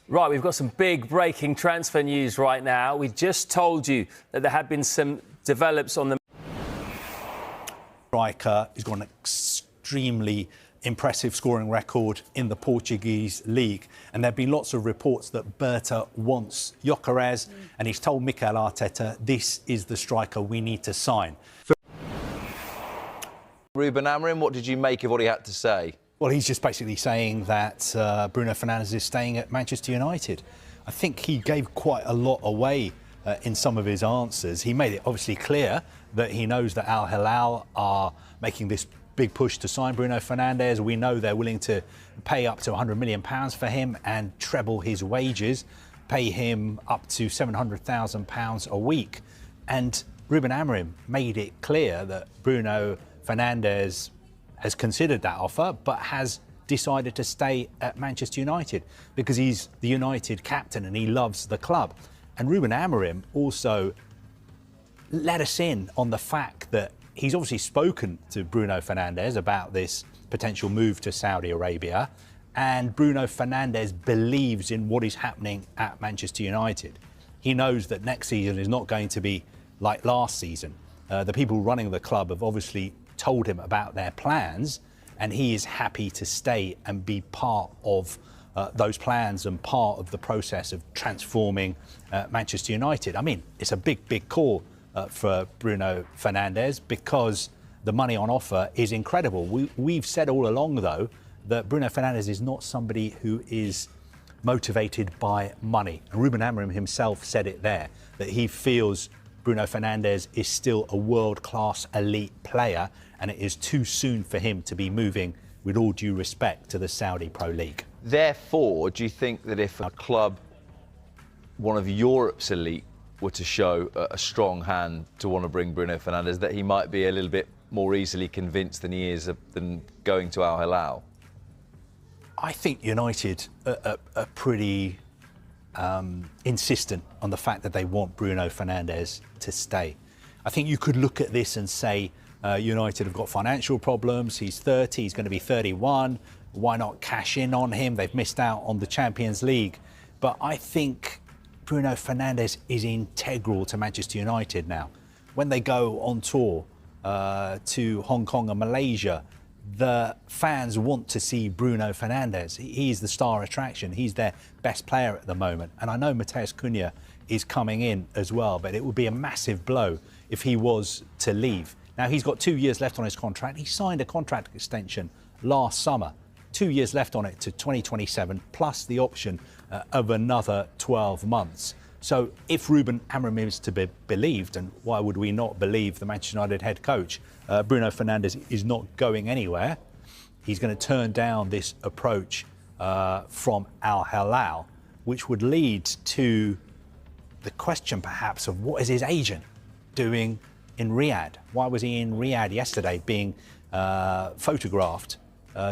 Right, we've got some big breaking transfer news right now. We just told you that there had been some develops on the... Striker has got an extremely impressive scoring record in the Portuguese league, and there have been lots of reports that Berta wants Gyökeres, and he's told Mikel Arteta, this is the striker we need to sign. Ruben Amorim, what did you make of what he had to say? Well, he's just basically saying that Bruno Fernandes is staying at Manchester United. I think he gave quite a lot away in some of his answers. He made it obviously clear that he knows that Al Hilal are making this big push to sign Bruno Fernandes. We know they're willing to pay up to £100 million for him and treble his wages, pay him up to £700,000 a week. And Ruben Amorim made it clear that Bruno Fernandes has considered that offer, but has decided to stay at Manchester United because he's the United captain and he loves the club. And Ruben Amorim also let us in on the fact that he's obviously spoken to Bruno Fernandes about this potential move to Saudi Arabia, and Bruno Fernandes believes in what is happening at Manchester United. He knows that next season is not going to be like last season. The people running the club have obviously told him about their plans, and he is happy to stay and be part of those plans and part of the process of transforming Manchester United. I mean, it's a big call for Bruno Fernandes because the money on offer is incredible. We've said all along, though, that Bruno Fernandes is not somebody who is motivated by money. And Ruben Amorim himself said it there, that he feels Bruno Fernandes is still a world-class elite player, and it is too soon for him to be moving, with all due respect, to the Saudi Pro League. Therefore, do you think that if a club, one of Europe's elite, were to show a strong hand to want to bring Bruno Fernandes, that he might be a little bit more easily convinced than he is than going to Al Hilal? I think United are pretty insistent on the fact that they want Bruno Fernandes to stay. I think you could look at this and say United have got financial problems. He's 30, he's going to be 31. Why not cash in on him? They've missed out on the Champions League. But I think Bruno Fernandes is integral to Manchester United now. When they go on tour to Hong Kong and Malaysia, the fans want to see Bruno Fernandes. He's the star attraction. He's their best player at the moment. And I know Matheus Cunha is coming in as well, but it would be a massive blow if he was to leave. Now, he's got 2 years left on his contract. He signed a contract extension last summer. 2 years left on it to 2027, plus the option of another 12 months. So if Ruben Amorim is to be believed, and why would we not believe the Manchester United head coach, Bruno Fernandes is not going anywhere. He's going to turn down this approach from Al Hilal, which would lead to the question perhaps of what is his agent doing in Riyadh? Why was he in Riyadh yesterday being photographed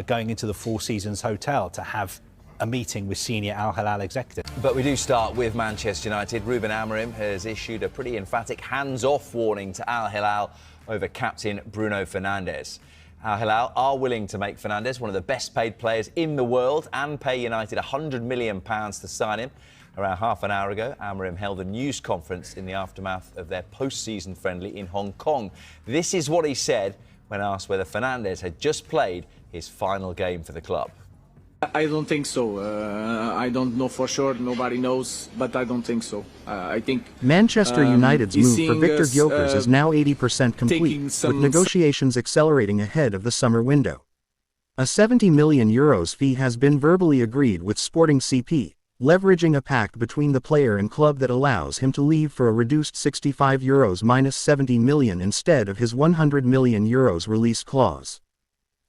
going into the Four Seasons Hotel to have a meeting with senior Al Hilal executives? But we do start with Manchester United. Ruben Amorim has issued a pretty emphatic hands-off warning to Al Hilal over captain Bruno Fernandes. Al Hilal are willing to make Fernandes one of the best paid players in the world and pay United £100 million to sign him. Around half an hour ago, Amorim held a news conference in the aftermath of their post-season friendly in Hong Kong. This is what he said when asked whether Fernandes had just played his final game for the club. I don't think so. I don't know for sure. Nobody knows, but I don't think so. I think Manchester United's move for Viktor Gyökeres is now 80% complete, with negotiations accelerating ahead of the summer window. A €70 million fee has been verbally agreed with Sporting CP, leveraging a pact between the player and club that allows him to leave for a reduced €65 minus €70 million instead of his €100 million release clause.